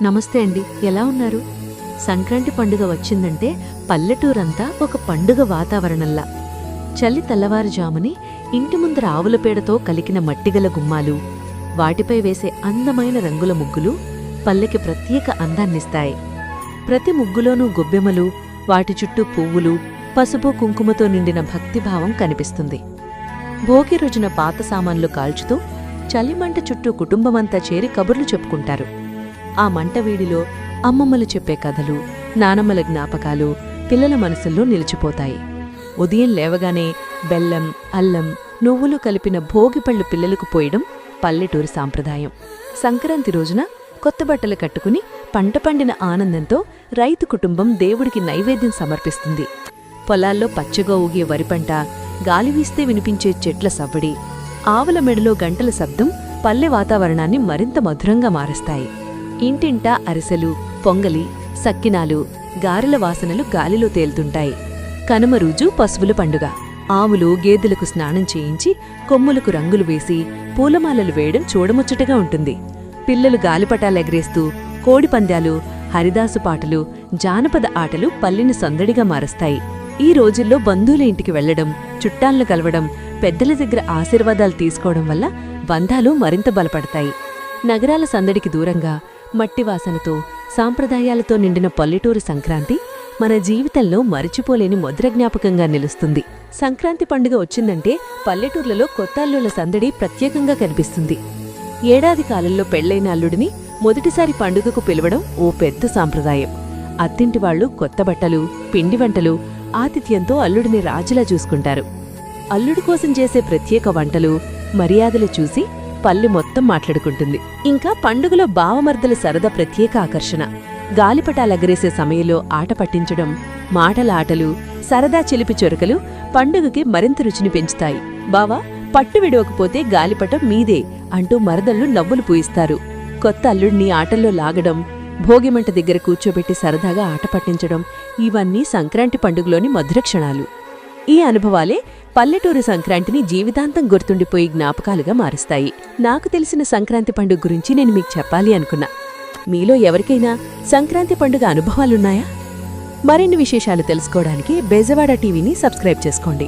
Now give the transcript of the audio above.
నమస్తే అండి, ఎలా ఉన్నారు? సంక్రాంతి పండుగ వచ్చిందంటే పల్లెటూరంతా ఒక పండుగ వాతావరణంలా. చలి తెల్లవారుజాముని ఇంటి ముందర ఆవుల పేడతో కలికిన మట్టిగల గుమ్మాలు, వాటిపై వేసే అందమైన రంగుల ముగ్గులు పల్లెకి ప్రత్యేక అందాన్నిస్తాయి. ప్రతి ముగ్గులోనూ గొబ్బెమ్మలు, వాటి చుట్టూ పువ్వులు, పసుపు కుంకుమతో నిండిన భక్తిభావం కనిపిస్తుంది. భోగి రోజున పాత సామాన్లు కాల్చుతూ చలిమంట చుట్టూ కుటుంబమంతా చేరి కబుర్లు చెప్పుకుంటారు. ఆ మంటవీడిలో అమ్మమ్మలు చెప్పే కథలు, నానమ్మల జ్ఞాపకాలు పిల్లల మనసుల్లో నిలిచిపోతాయి. ఉదయం లేవగానే బెల్లం, అల్లం, నువ్వులు కలిపిన భోగిపళ్ళు పిల్లలకు పోయడం పల్లెటూరి సాంప్రదాయం. సంక్రాంతి రోజున కొత్త బట్టలు కట్టుకుని పంట పండిన ఆనందంతో రైతు కుటుంబం దేవుడికి నైవేద్యం సమర్పిస్తుంది. పొలాల్లో పచ్చగా ఊగే వరిపంట, గాలివీస్తే వినిపించే చెట్ల సవ్వడి, ఆవుల మెడలో గంటల శబ్దం పల్లె వాతావరణాన్ని మరింత మధురంగా మారుస్తాయి. ఇంటింటా అరిసెలు, పొంగలి, సక్కినాలు, గారెల వాసనలు గాలిలో తేలుతుంటాయి. కనుమ రోజు పశువుల పండుగ. ఆవులు, గేదెలకు స్నానం చేయించి కొమ్ములకు రంగులు వేసి పూలమాలలు వేయడం చూడముచ్చటగా ఉంటుంది. పిల్లలు గాలిపటాలెగరేస్తూ కోడిపందాలు, హరిదాసు పాటలు, జానపద ఆటలు పల్లెని సందడిగా మారుస్తాయి. ఈ రోజుల్లో బంధువుల ఇంటికి వెళ్లడం, చుట్టాలను కలవడం, పెద్దల దగ్గర ఆశీర్వాదాలు తీసుకోవడం వల్ల బంధాలు మరింత బలపడతాయి. నగరాల సందడికి దూరంగా మట్టి వాసనతో, సాంప్రదాయాలతో నిండిన పల్లెటూరు సంక్రాంతి మన జీవితంలో మరిచిపోలేని మధుర జ్ఞాపకంగా నిలుస్తుంది. సంక్రాంతి పండుగ వచ్చిందంటే పల్లెటూర్లలో కొత్తాల్లుల సందడి ప్రత్యేకంగా కనిపిస్తుంది. ఏడాది కాలంలో పెళ్లైన అల్లుడిని మొదటిసారి పండుగకు పిలవడం ఓ పెద్ద సాంప్రదాయం. అత్తింటివాళ్లు కొత్త బట్టలు, పిండి వంటలు, ఆతిథ్యంతో అల్లుడిని రాజులా చూసుకుంటారు. అల్లుడి కోసం చేసే ప్రత్యేక వంటలు, మర్యాదలు చూసి పల్లె మొత్తం మాట్లాడుకుంటుంది. ఇంకా పండుగలో బావమర్దల సరదా ప్రత్యేక ఆకర్షణ. గాలిపటాలెగరేసే సమయంలో ఆట పట్టించడం, మాటల ఆటలు, సరదా చిలిపి చొరకలు పండుగకి మరింత రుచిని పెంచుతాయి. బావా, పట్టు విడవకపోతే గాలిపటం మీదే అంటూ మరదళ్లు నవ్వులు పూయిస్తారు. కొత్త అల్లుడిని ఆటల్లో లాగడం, భోగిమంట దగ్గర కూర్చోబెట్టి సరదాగా ఆట పట్టించడం ఇవన్నీ సంక్రాంతి పండుగలోని మధురక్షణాలు. ఈ అనుభవాలే పల్లెటూరు సంక్రాంతిని జీవితాంతం గుర్తుండిపోయి జ్ఞాపకాలుగా మారుస్తాయి. నాకు తెలిసిన సంక్రాంతి పండుగ గురించి నేను మీకు చెప్పాలి అనుకున్నా. మీలో ఎవరికైనా సంక్రాంతి పండుగ అనుభవాలున్నాయా? మరిన్ని విశేషాలు తెలుసుకోవడానికి బెజవాడ టీవీని సబ్స్క్రైబ్ చేసుకోండి.